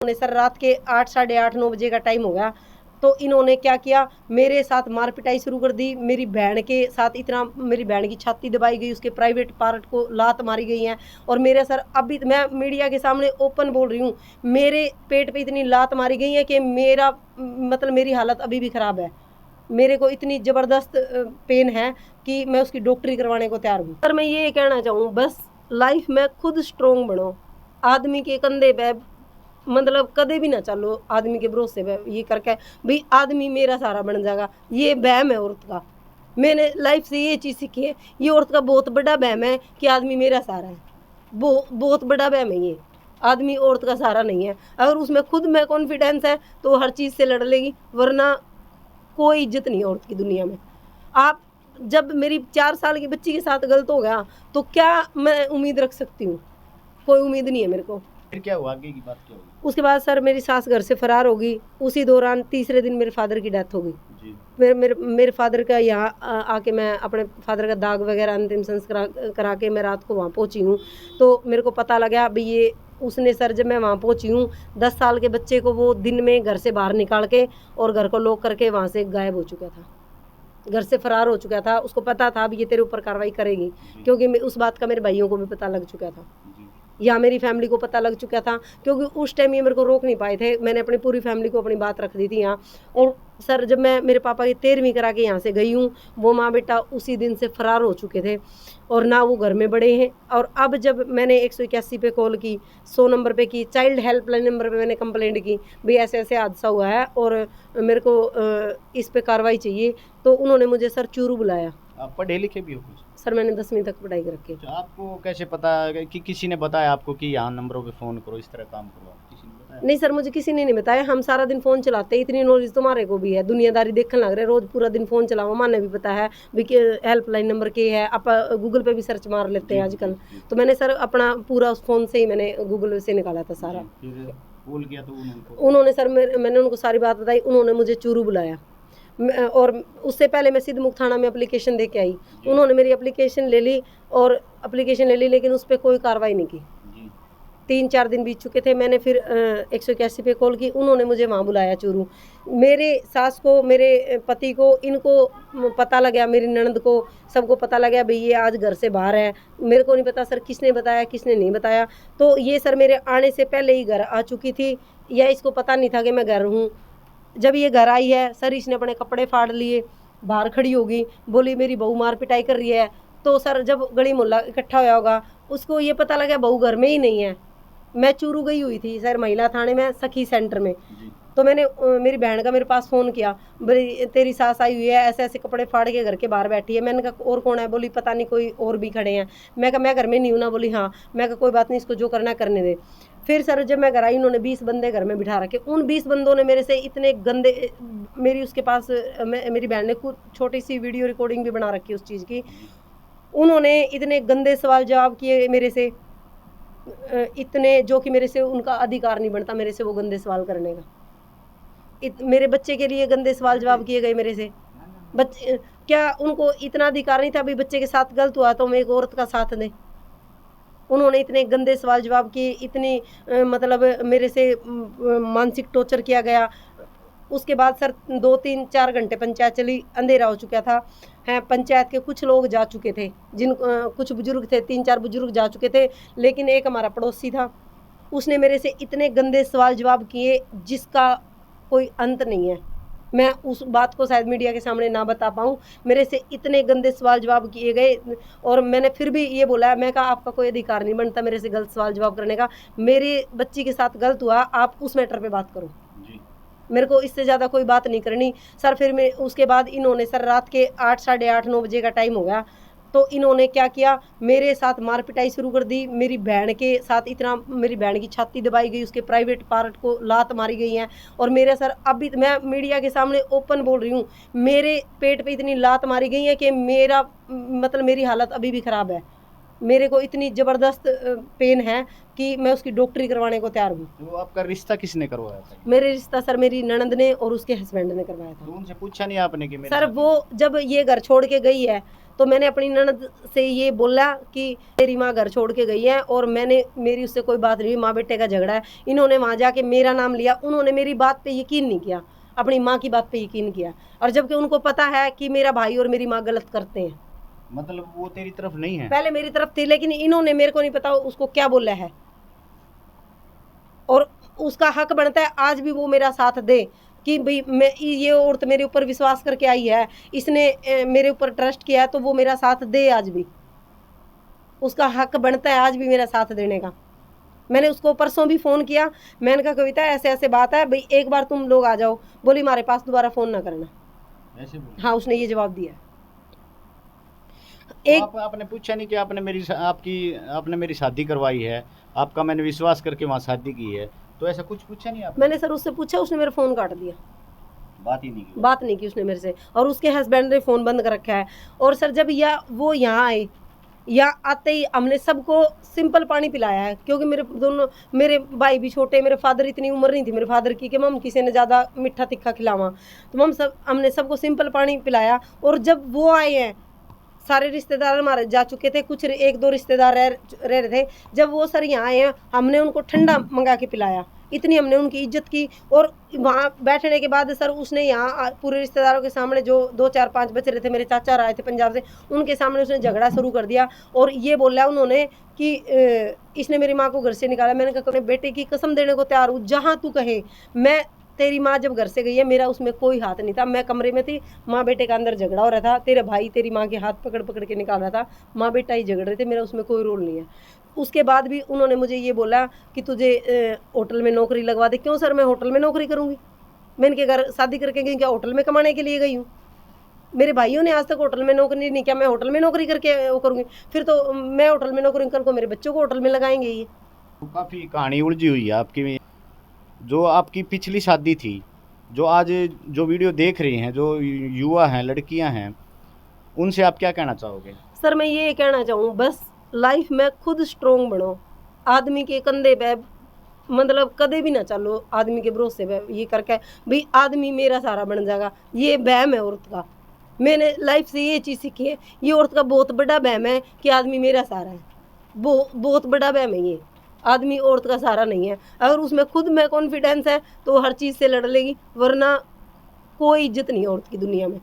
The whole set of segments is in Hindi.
उन्होंने सर रात के 8 साढ़े 8 9 बजे का टाइम हो गया, तो इन्होंने क्या किया, मेरे साथ मार पिटाई शुरू कर दी। मेरी बहन के साथ इतना, मेरी बहन की छाती दबाई गई, उसके प्राइवेट पार्ट को लात मारी गई है। और मेरे सर अभी मैं मीडिया के सामने ओपन बोल रही हूँ, मेरे पेट पे इतनी लात मारी गई है कि मेरा मतलब मेरी हालत अभी भी ख़राब है। मेरे को इतनी ज़बरदस्त पेन है कि मैं उसकी डॉक्टरी करवाने को तैयार हूँ। सर मैं ये कहना चाहूँ, बस लाइफ में खुद स्ट्रोंग बनो, आदमी के कंधे पे मतलब कदे भी ना चलो, आदमी के भरोसे पे ये करके भाई आदमी मेरा सारा बन जाएगा, ये वहम है औरत का। मैंने लाइफ से ये चीज़ सीखी है, ये औरत का बहुत बड़ा वहम है कि आदमी मेरा सहारा है। बहुत बड़ा वहम है ये, आदमी औरत का सहारा नहीं है। अगर उसमें खुद में कॉन्फिडेंस है तो हर चीज़ से लड़ लेगी, वरना कोई इज्जत नहीं है औरत की दुनिया में। आप जब मेरी 4 साल की बच्ची के साथ गलत हो गया तो क्या मैं उम्मीद रख सकती हूँ? कोई उम्मीद नहीं है मेरे को। फिर क्या हुआ, आगे की बात क्या हुई? उसके बाद सर मेरी सास घर से फरार हो गई। उसी दौरान तीसरे दिन मेरे फादर की डेथ हो गई। जी। फिर मेरे फादर का यहाँ आके मैं अपने फादर का दाग वगैरह अंतिम संस्कार करा के मैं रात को वहाँ पहुँची हूँ। तो मेरे को पता लगा भाई ये उसने सर, जब मैं वहाँ पहुँची हूँ 10 साल के बच्चे को वो दिन में घर से बाहर निकाल के और घर को लॉक करके वहाँ से गायब हो चुका था, घर से फरार हो चुका था। उसको पता था अब ये तेरे ऊपर कार्रवाई करेगी, क्योंकि उस बात का मेरे भाइयों को भी पता लग चुका था, या मेरी फैमिली को पता लग चुका था। क्योंकि उस टाइम ये मेरे को रोक नहीं पाए थे, मैंने अपनी पूरी फैमिली को अपनी बात रख दी थी यहाँ। और सर जब मैं मेरे पापा की 13वीं करा के यहाँ से गई हूँ, वो माँ बेटा उसी दिन से फरार हो चुके थे और ना वो घर में बड़े हैं। और अब जब मैंने 181 पे कॉल की, 100 नंबर पे की, चाइल्ड हेल्पलाइन नंबर पे मैंने कंप्लेंट की भाई ऐसे ऐसे हादसा हुआ है और मेरे को इस पे कार्रवाई चाहिए, तो उन्होंने मुझे सर चूरू बुलाया। आप पढ़े लिखे भी हो कुछ? सर मैंने 10वीं तक पढ़ाई कर रखी है। तो आपको कैसे पता कि किसी ने बताया आपको कि यहाँ नंबरों पे फ़ोन करो, इस तरह काम करो? किसी ने बताया? नहीं सर, मुझे किसी ने नहीं बताया। हम सारा दिन फ़ोन चलाते हैं, इतनी नॉलेज तुम्हारे को भी है, दुनियादारी देखने लग रहे, रोज़ पूरा दिन फ़ोन चलाओ। माने भी पता है भी कि हेल्पलाइन नंबर के है, आप गूगल पे भी सर्च मार लेते हैं आजकल। तो मैंने सर अपना पूरा उस फ़ोन से ही मैंने गूगल से निकाला था सारा। फिर कॉल किया तो उन्होंने सर मैंने उनको सारी बात बताई, उन्होंने मुझे चूरू बुलाया। और उससे पहले मैं सिद्धमुख थाना में एप्लीकेशन दे के आई। उन्होंने मेरी एप्लीकेशन ले ली लेकिन उस पर कोई कार्रवाई नहीं की। 3-4 दिन बीत चुके थे। मैंने फिर 181 पे कॉल की, उन्होंने मुझे वहाँ बुलाया चूरू। मेरे सास को, मेरे पति को, इनको पता लगा, मेरी ननद को, सबको पता लगा भाई ये आज घर से बाहर है। मेरे को नहीं पता सर किसने बताया किसने नहीं बताया। तो ये सर मेरे आने से पहले ही घर आ चुकी थी, या इसको पता नहीं था कि मैं घर हूँ। जब ये घर आई है सर, इसने अपने कपड़े फाड़ लिए, बाहर खड़ी होगी, बोली मेरी बहू मार पिटाई कर रही है। तो सर जब गली मोहल्ला इकट्ठा होया होगा, उसको ये पता लगा बहू घर में ही नहीं है। मैं चूरू गई हुई थी सर महिला थाने में, सखी सेंटर में। तो मैंने मेरी बहन का मेरे पास फ़ोन किया, बोली तेरी सास आई हुई है, ऐसे ऐसे कपड़े फाड़ के घर के बाहर बैठी है। मैंने कहा और कौन है? बोली पता नहीं कोई और भी खड़े हैं। मैं कहा मैं घर में नहीं हूँ ना। बोली हाँ। मैं कहा कोई बात नहीं, इसको जो करना करने दे। फिर सर जब मैं घर आई, उन्होंने 20 बंदे घर में बिठा रखे। उन 20 बंदों ने मेरे से इतने गंदे, मेरी उसके पास मेरी बहन ने कुछ छोटी सी वीडियो रिकॉर्डिंग भी बना रखी उस चीज़ की। उन्होंने इतने गंदे सवाल जवाब किए मेरे से, इतने, जो कि मेरे से उनका अधिकार नहीं बनता मेरे से वो गंदे सवाल करने का। मेरे बच्चे के लिए गंदे सवाल जवाब किए गए मेरे से। बच्चे क्या, उनको इतना अधिकार नहीं था भाई बच्चे के साथ गलत हुआ तो मैं एक औरत का साथ दें? उन्होंने इतने गंदे सवाल जवाब किए, इतनी मतलब मेरे से मानसिक टॉर्चर किया गया। उसके बाद सर 2-3-4 घंटे पंचायत चली, अंधेरा हो चुका था। हैं, पंचायत के कुछ लोग जा चुके थे, कुछ बुजुर्ग थे, 3-4 बुजुर्ग जा चुके थे, लेकिन एक हमारा पड़ोसी था, उसने मेरे से इतने गंदे सवाल जवाब किए जिसका कोई अंत नहीं है। मैं उस बात को शायद मीडिया के सामने ना बता पाऊँ। मेरे से इतने गंदे सवाल जवाब किए गए और मैंने फिर भी ये बोला, मैं कहा आपका कोई अधिकार नहीं बनता मेरे से गलत सवाल जवाब करने का। मेरी बच्ची के साथ गलत हुआ, आप उस मैटर पे बात करो, मेरे को इससे ज़्यादा कोई बात नहीं करनी। सर फिर मैं उसके बाद इन्होंने सर रात के 8 साढ़े 8 9 बजे का टाइम हो गया, तो इन्होंने क्या किया, मेरे साथ मार पिटाई शुरू कर दी। मेरी बहन के साथ इतना, मेरी बहन की छाती दबाई गई, उसके प्राइवेट पार्ट को लात मारी गई है। और मेरे सर अभी मैं मीडिया के सामने ओपन बोल रही हूँ, मेरे पेट पे इतनी लात मारी गई है कि मेरा मतलब मेरी हालत अभी भी ख़राब है। मेरे को इतनी ज़बरदस्त पेन है कि मैं उसकी डॉक्टरी करवाने को तैयार हूँ। तो आपका रिश्ता किसने करवाया था? मेरे रिश्ता सर मेरी ननद ने और उसके हस्बैंड ने करवाया तो था। उनसे पूछा नहीं आपने कि मेरे सर साथ वो जब ये घर छोड़ के गई है तो मैंने अपनी ननद से ये बोला कि मेरी माँ घर छोड़ के गई है और मेरी उससे कोई बात नहीं हुई, माँ बेटे का झगड़ा है। इन्होंने वहाँ जाके मेरा नाम लिया, उन्होंने मेरी बात पे यकीन नहीं किया, अपनी माँ की बात पे यकीन किया, और जबकि उनको पता है कि मेरा भाई और मेरी माँ गलत करते हैं। मतलब वो तेरी तरफ नहीं है? पहले मेरी तरफ थी, लेकिन इन्होंने, मेरे को नहीं पता उसको क्या बोला है, और उसका हक बनता है आज भी वो मेरा साथ दे कि भाई मैं, ये औरत मेरे ऊपर विश्वास करके आई है, इसने मेरे ऊपर ट्रस्ट किया है, तो वो मेरा साथ दे। आज भी उसका हक बनता है आज भी मेरा साथ देने का। मैंने उसको परसों भी फ़ोन किया, मैंने कहा कविता ऐसे ऐसे बात है भाई, एक बार तुम लोग आ जाओ। बोली हमारे पास दोबारा फ़ोन ना करना। ऐसे बोले? हाँ, उसने ये जवाब दिया। तो आपने पूछा नहीं कि आपने मेरी शादी करवाई है, आपका मैंने विश्वास करके वहाँ शादी की है, तो ऐसा कुछ पूछा नहीं आपने? मैंने सर उससे पूछा, उसने मेरा फ़ोन काट दिया, बात ही नहीं की? बात नहीं की उसने मेरे से, और उसके हस्बैंड ने फ़ोन बंद कर रखा है। और सर जब वो यहाँ आए, या आते ही हमने सबको सिंपल पानी पिलाया है, क्योंकि मेरे भाई भी छोटे, मेरे फादर, इतनी उम्र नहीं थी मेरे फादर की कि हम किसी ने ज़्यादा मीठा तिखा खिलावा, तो हमने सबको सिंपल पानी पिलाया। और जब वो आए हैं, सारे रिश्तेदार हमारे जा चुके थे, कुछ एक दो रिश्तेदार रह रहे थे, जब वो सर यहाँ आए हैं हमने उनको ठंडा मंगा के पिलाया, इतनी हमने उनकी इज्जत की। और वहाँ बैठने के बाद सर उसने यहाँ पूरे रिश्तेदारों के सामने, जो 2 4 5 बच रहे थे, मेरे चाचा आए थे पंजाब से, उनके सामने उसने झगड़ा शुरू कर दिया। और ये बोला उन्होंने कि इसने मेरी माँ को घर से निकाला। मैंने कहा अपने बेटे की कसम देने को तैयार हूँ, जहाँ तू कहे। मैं, तेरी माँ जब घर से गई है, मेरा उसमें कोई हाथ नहीं था, मैं कमरे में थी, माँ बेटे का अंदर झगड़ा हो रहा था, तेरे भाई तेरी माँ के हाथ पकड़ पकड़ के निकाल रहा था, माँ बेटा ही झगड़ रहे थे, मेरा उसमें कोई रोल नहीं है। उसके बाद भी उन्होंने मुझे ये बोला कि तुझे होटल में नौकरी लगवा दे। क्यों सर, मैं होटल में नौकरी करूँगी? मैं इनके घर शादी करके गई, क्या होटल में कमाने के लिए गई हूँ? मेरे भाइयों ने आज तक होटल में नौकरी नहीं किया, मैं होटल में नौकरी करके वो करूँगी? फिर तो मैं होटल में नौकरी करके मेरे बच्चों को होटल में लगाएंगे ये। काफ़ी कहानी उलझी हुई है आपकी। जो आपकी पिछली शादी थी, जो आज जो वीडियो देख रही हैं, जो युवा हैं, लड़कियां हैं, उनसे आप क्या कहना चाहोगे? सर मैं ये कहना चाहूँ, बस लाइफ में खुद स्ट्रोंग बनो, आदमी के कंधे पे मतलब कदे भी ना चलो, आदमी के भरोसे पे ये करके भाई आदमी मेरा सारा बन जाएगा, ये वहम है औरत का। मैंने लाइफ से ये चीज़ सीखी है, ये औरत का बहुत बड़ा वहम है कि आदमी मेरा सहारा है। बहुत बड़ा वहम है ये, आदमी औरत का सहारा नहीं है। अगर उसमें खुद में कॉन्फिडेंस है तो वो हर चीज़ से लड़ लेगी, वरना कोई इज्जत नहीं है औरत की दुनिया में।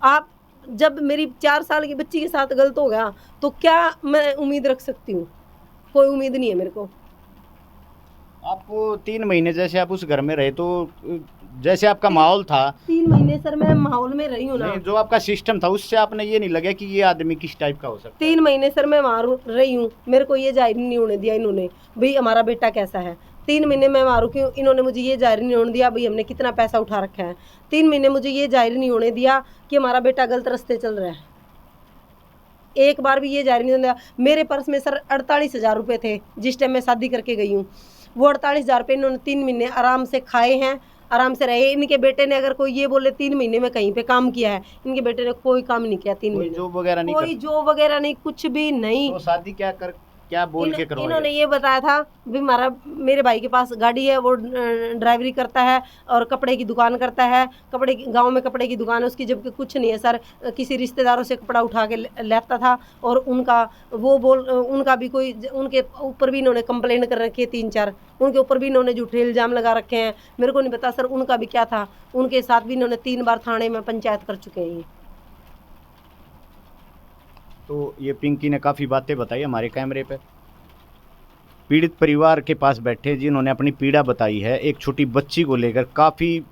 आप, जब मेरी 4 साल की बच्ची के साथ गलत हो गया तो क्या मैं उम्मीद रख सकती हूँ? कोई उम्मीद नहीं है मेरे को। आपको 3 महीने जैसे आप उस घर में रहे, तो जैसे आपका माहौल था, 3 महीने सर मैं माहौल में रही हूँ ना, नहीं, जो आपका सिस्टम था, उससे आपने ये नहीं लगा कि ये आदमी किस टाइप का हो सकता है? 3 महीने सर मैं वहाँ रही हूँ, मेरे को ये जाहिर नहीं होने दिया इन्होंने भाई हमारा बेटा कैसा है। 3 महीने मैं वहाँ रुकी हूँ, इन्होंने मुझे ये जाहिर नहीं होने दिया भाई हमने कितना पैसा उठा रखा है। 3 महीने मुझे ये जाहिर नहीं होने दिया कि हमारा बेटा गलत रास्ते चल रहा है। एक बार भी ये जाहिर नहीं होने दिया। मेरे पर्स में सर 48,000 रुपये थे जिस टाइम मैं शादी करके गई हूँ। वो 48,000 रुपये इन्होंने 3 महीने आराम से खाए हैं, आराम से रहे। इनके बेटे ने, अगर कोई ये बोले 3 महीने में कहीं पे काम किया है, इनके बेटे ने कोई काम नहीं किया 3 कोई महीने, जॉब वगैरह नहीं कोई जॉब वगैरह नहीं, कुछ भी नहीं। तो शादी क्या बोल के करवाई? इन्होंने ये बताया था भी मेरे भाई के पास गाड़ी है, वो ड्राइवरी करता है और कपड़े की दुकान करता है, गांव में कपड़े की दुकान है उसकी, जबकि कुछ नहीं है सर। किसी रिश्तेदारों से कपड़ा उठा के लेता था, और उनका भी कोई, उनके ऊपर भी इन्होंने कंप्लेंट कर रखी है 3-4, उनके ऊपर भी इन्होंने झूठे इल्ज़ाम लगा रखे हैं। मेरे को नहीं पता सर उनका भी क्या था, उनके साथ भी इन्होंने 3 बार थाने में पंचायत कर चुके हैं ये। तो ये पिंकी ने काफ़ी बातें बताई हमारे कैमरे पे। पीड़ित परिवार के पास बैठे जिन्होंने अपनी पीड़ा बताई है, एक छोटी बच्ची को लेकर काफ़ी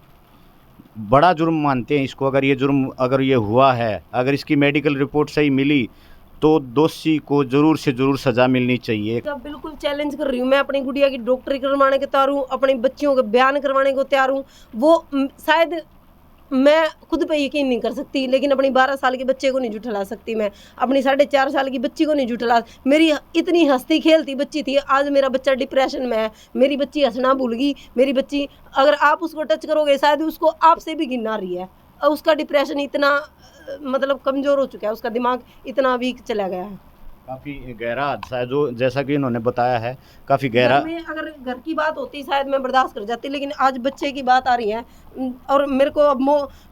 बड़ा जुर्म मानते हैं इसको। अगर ये हुआ है, अगर इसकी मेडिकल रिपोर्ट सही मिली, तो दोषी को ज़रूर से ज़रूर सज़ा मिलनी चाहिए। बिल्कुल चैलेंज कर रही हूँ मैं, अपनी गुड़िया की डॉक्टरी करवाने के तैयार हूँ, अपनी बच्चियों के बयान करवाने को तैयार हूँ। वो शायद मैं खुद पे यकीन नहीं कर सकती, लेकिन अपनी 12 साल के बच्चे को नहीं झुठला सकती। मैं अपनी 4.5 साल की बच्ची को नहीं झुठला। मेरी इतनी हंसती खेलती बच्ची थी, आज मेरा बच्चा डिप्रेशन में है। मेरी बच्ची हंसना भूल गई। मेरी बच्ची, अगर आप उसको टच करोगे शायद उसको आपसे भी घिन आ रही है। उसका डिप्रेशन इतना मतलब कमज़ोर हो चुका है, उसका दिमाग इतना वीक चला गया है। काफ़ी गहरा हादसा है, जो जैसा कि इन्होंने बताया है, काफ़ी गहरा। घर में अगर घर की बात होती शायद मैं बर्दाश्त कर जाती, लेकिन आज बच्चे की बात आ रही है। और मेरे को अब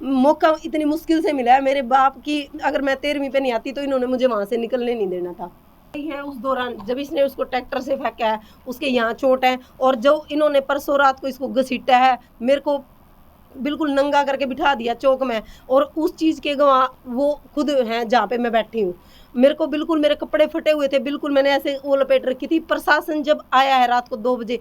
मौका इतनी मुश्किल से मिला है। मेरे बाप की अगर मैं 13वीं पे नहीं आती तो इन्होंने मुझे वहाँ से निकलने नहीं देना था। है उस दौरान जब इसने उसको ट्रैक्टर से फेंका है, उसके यहाँ चोट है, और जो इन्होंने परसों रात को इसको घसीटा है, मेरे को बिल्कुल नंगा करके बिठा दिया चौक में, और उस चीज़ के गवाह वो खुद हैं जहाँ पे मैं बैठी हूँ। मेरे को बिल्कुल मेरे कपड़े फटे हुए थे, बिल्कुल मैंने ऐसे वो लपेट रखी थी। प्रशासन जब आया है रात को 2 बजे,